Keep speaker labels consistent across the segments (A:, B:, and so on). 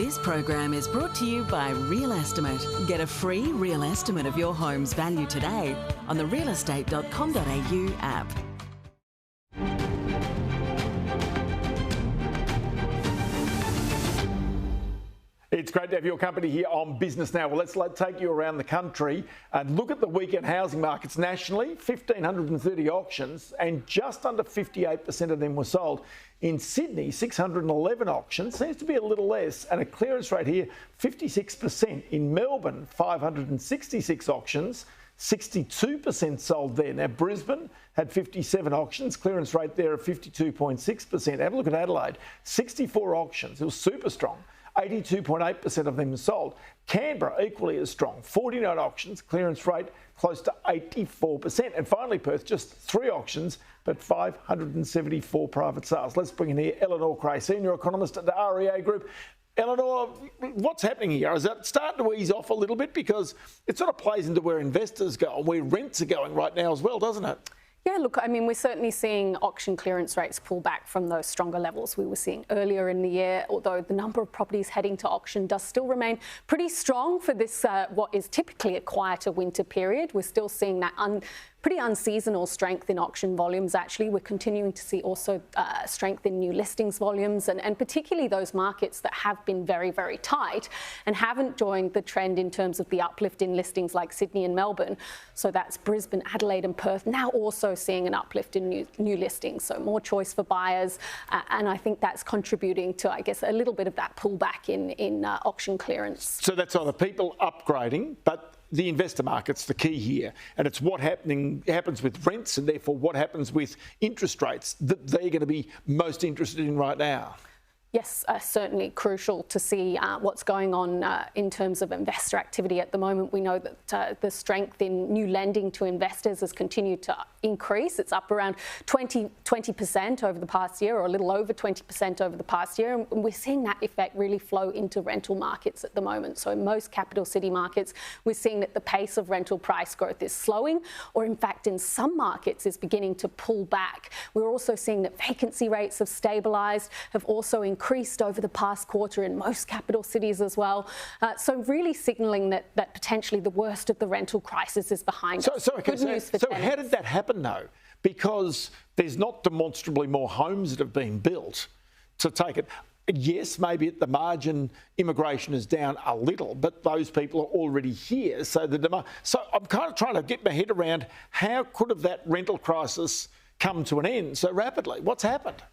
A: This program is brought to you by Real Estimate. Get a free real estimate of your home's value today on the realestate.com.au app.
B: It's great to have your company here on Business Now. Well, let's take you around the country and look at the weekend housing markets nationally. 1,530 auctions and just under 58% of them were sold. In Sydney, 611 auctions, seems to be a little less, and a clearance rate here, 56%. In Melbourne, 566 auctions, 62% sold there. Now, Brisbane had 57 auctions, clearance rate there of 52.6%. Have a look at Adelaide, 64 auctions. It was super strong. 82.8% of them sold. Canberra, equally as strong, 49 auctions, clearance rate close to 84%. And finally, Perth, just 3 auctions, but 574 private sales. Let's bring in here Eleanor Creagh, Senior Economist at the REA Group. Eleanor, what's happening here? Is that starting to ease off a little bit? Because it sort of plays into where investors go and where rents are going right now as well, doesn't it?
C: Yeah, look, I mean, we're certainly seeing auction clearance rates pull back from those stronger levels we were seeing earlier in the year, although the number of properties heading to auction does still remain pretty strong for this, what is typically a quieter winter period. We're still seeing that pretty unseasonal strength in auction volumes, actually. We're continuing to see also strength in new listings volumes and particularly those markets that have been very, very tight and haven't joined the trend in terms of the uplift in listings like Sydney and Melbourne. So that's Brisbane, Adelaide and Perth, now also seeing an uplift in new listings, so more choice for buyers. And I think that's contributing to, I guess, a little bit of that pullback in auction clearance.
B: So that's either people upgrading, but the investor market's the key here, and it's what happens with rents and therefore what happens with interest rates that they're going to be most interested in right now.
C: Yes, certainly crucial to see what's going on in terms of investor activity at the moment. We know that the strength in new lending to investors has continued to increase. It's up around 20% over the past year, or a little over 20% over the past year. And we're seeing that effect really flow into rental markets at the moment. So in most capital city markets, we're seeing that the pace of rental price growth is slowing, or in fact, in some markets is beginning to pull back. We're also seeing that vacancy rates have stabilised, have also increased over the past quarter in most capital cities as well. So really signalling that potentially the worst of the rental crisis is behind us. Good news for tenants.
B: How did that happen though? Because there's not demonstrably more homes that have been built to take it. Yes, maybe at the margin immigration is down a little, but those people are already here. So the demand. So I'm kind of trying to get my head around how could have that rental crisis come to an end so rapidly? What's happened?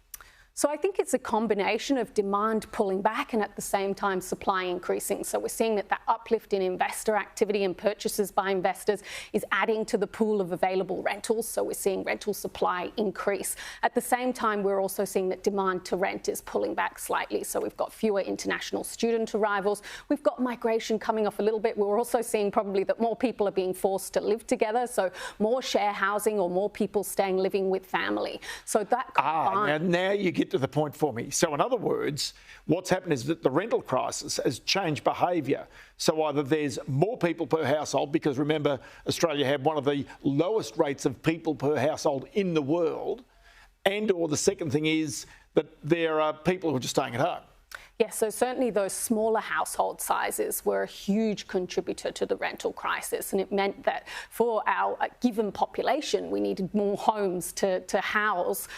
C: So I think it's a combination of demand pulling back and at the same time supply increasing. So we're seeing that uplift in investor activity and purchases by investors is adding to the pool of available rentals. So we're seeing rental supply increase. At the same time, we're also seeing that demand to rent is pulling back slightly. So we've got fewer international student arrivals. We've got migration coming off a little bit. We're also seeing probably that more people are being forced to live together. So more share housing or more people living with family. So that combined.
B: Now you get to the point for me. So in other words, what's happened is that the rental crisis has changed behaviour. So either there's more people per household, because remember, Australia had one of the lowest rates of people per household in the world, and or the second thing is that there are people who are just staying at home.
C: Yes, so certainly those smaller household sizes were a huge contributor to the rental crisis, and it meant that for our given population, we needed more homes to house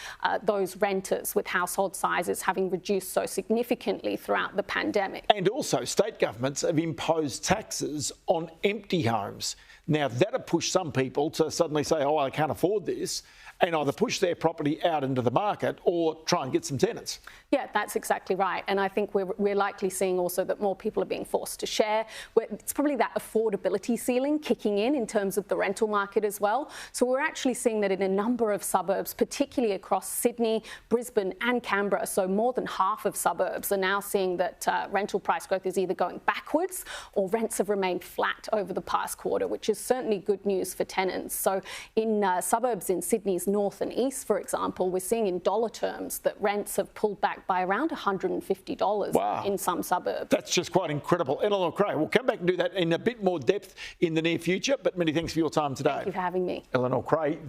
C: those renters, with household sizes having reduced so significantly throughout the pandemic.
B: And also, state governments have imposed taxes on empty homes. Now, that'll push some people to suddenly say, oh, I can't afford this, and either push their property out into the market or try and get some tenants.
C: Yeah, that's exactly right. And I think we're likely seeing also that more people are being forced to share. It's probably that affordability ceiling kicking in terms of the rental market as well. So we're actually seeing that in a number of suburbs, particularly across Sydney, Brisbane and Canberra. So more than half of suburbs are now seeing that rental price growth is either going backwards or rents have remained flat over the past quarter, which is certainly good news for tenants. So in suburbs in Sydney's north and east, for example, we're seeing in dollar terms that rents have pulled back by around $150 in some suburbs.
B: That's just quite incredible. Eleanor Creagh, we'll come back and do that in a bit more depth in the near future, but many thanks for your time today.
C: Thank you for having me.
B: Eleanor Creagh.